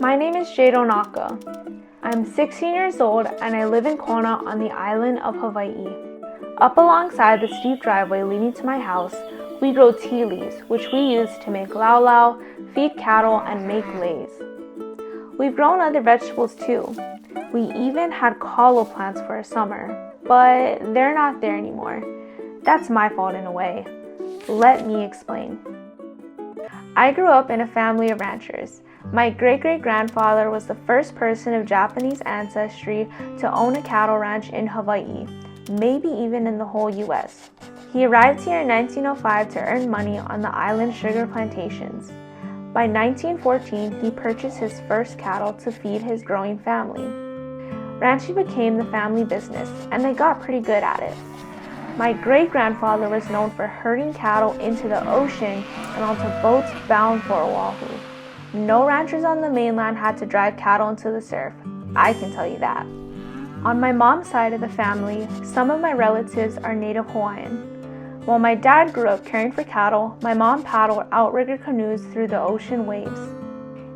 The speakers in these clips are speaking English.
My name is Jade Onaka. I'm 16 years old and I live in Kona on the island of Hawai'i. Up alongside the steep driveway leading to my house, we grow tea leaves, which we use to make laulau, feed cattle, and make leis. We've grown other vegetables too. We even had kalo plants for a summer, but they're not there anymore. That's my fault in a way. Let me explain. I grew up in a family of ranchers. My great-great-grandfather was the first person of Japanese ancestry to own a cattle ranch in Hawaii, maybe even in the whole US. He arrived here in 1905 to earn money on the island sugar plantations. By 1914, he purchased his first cattle to feed his growing family. Ranching became the family business, and they got pretty good at it. My great-grandfather was known for herding cattle into the ocean and onto boats bound for Oahu. No ranchers on the mainland had to drive cattle into the surf, I can tell you that. On my mom's side of the family, some of my relatives are native Hawaiian. While my dad grew up caring for cattle, my mom paddled outrigger canoes through the ocean waves.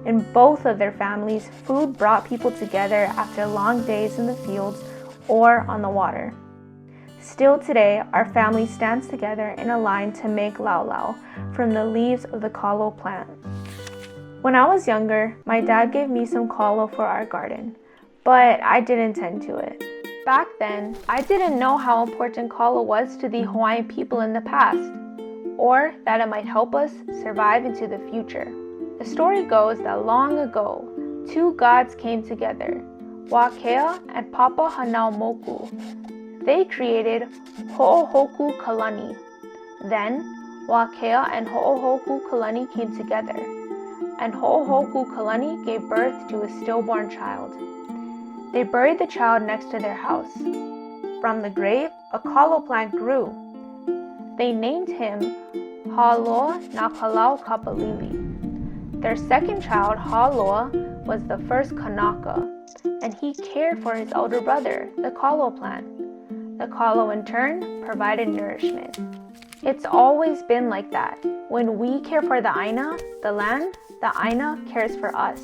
In both of their families, food brought people together after long days in the fields or on the water. Still today, our family stands together in a line to make laulau from the leaves of the kalo plant. When I was younger, my dad gave me some kalo for our garden, but I didn't tend to it. Back then, I didn't know how important kalo was to the Hawaiian people in the past, or that it might help us survive into the future. The story goes that long ago, two gods came together, Wakea and Papa Hanaumoku. They created Ho'ohoku Kalani. Then, Wakea and Ho'ohoku Kalani came together, and Ho'ohoku Kalani gave birth to a stillborn child. They buried the child next to their house. From the grave, a kalo plant grew. They named him Haloa Nakalau Kapalili. Their second child, Haloa, was the first Kanaka, and he cared for his elder brother, the kalo plant. The kalo in turn provided nourishment. It's always been like that. When we care for the Āina, the land, the Āina cares for us.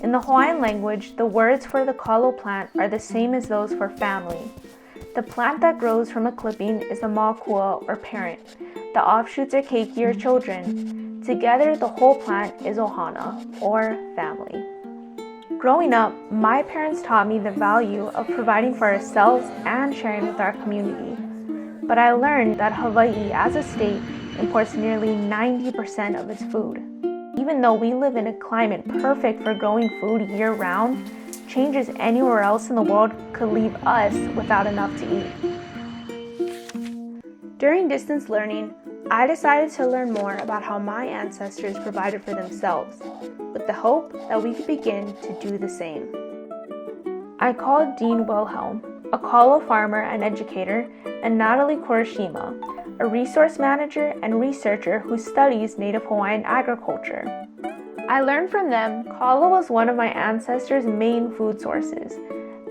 In the Hawaiian language, the words for the kalo plant are the same as those for family. The plant that grows from a clipping is a makua or parent. The offshoots are keiki or children. Together, the whole plant is ohana or family. Growing up, my parents taught me the value of providing for ourselves and sharing with our community. But I learned that Hawaii as a state imports nearly 90% of its food. Even though we live in a climate perfect for growing food year-round, changes anywhere else in the world could leave us without enough to eat. During distance learning, I decided to learn more about how my ancestors provided for themselves, with the hope that we could begin to do the same. I called Dean Wilhelm, a kalo farmer and educator, and Natalie Kurashima, a resource manager and researcher who studies Native Hawaiian agriculture. I learned from them kalo was one of my ancestors' main food sources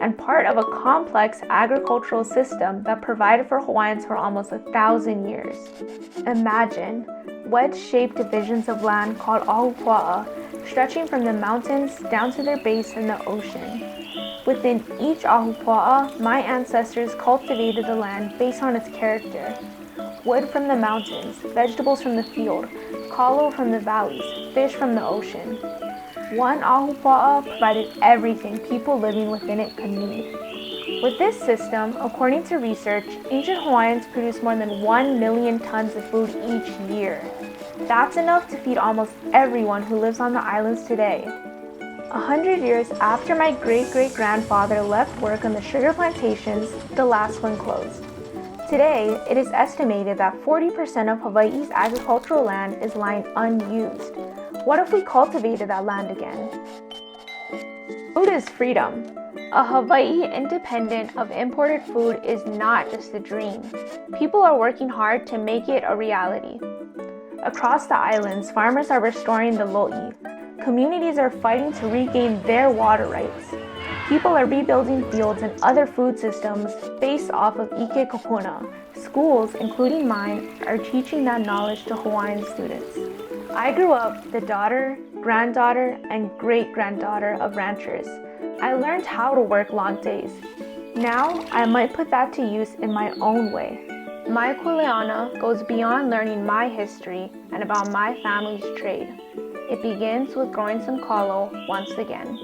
and part of a complex agricultural system that provided for Hawaiians for almost 1,000 years. Imagine wedge-shaped divisions of land called ahupua'a stretching from the mountains down to their base in the ocean. Within each ahupua'a, my ancestors cultivated the land based on its character. Wood from the mountains, vegetables from the field, kalo from the valleys, fish from the ocean. One ahupua'a provided everything people living within it could need. With this system, according to research, ancient Hawaiians produced more than 1 million tons of food each year. That's enough to feed almost everyone who lives on the islands today. 100 years after my great-great-grandfather left work on the sugar plantations, the last one closed. Today, it is estimated that 40% of Hawaii's agricultural land is lying unused. What if we cultivated that land again? Food is freedom. A Hawaii independent of imported food is not just a dream. People are working hard to make it a reality. Across the islands, farmers are restoring the lo'i. Communities are fighting to regain their water rights. People are rebuilding fields and other food systems based off of ike kopuna. Schools, including mine, are teaching that knowledge to Hawaiian students. I grew up the daughter, granddaughter, and great-granddaughter of ranchers. I learned how to work long days. Now, I might put that to use in my own way. My kuleana goes beyond learning my history and about my family's trade. It begins with growing some kalo once again.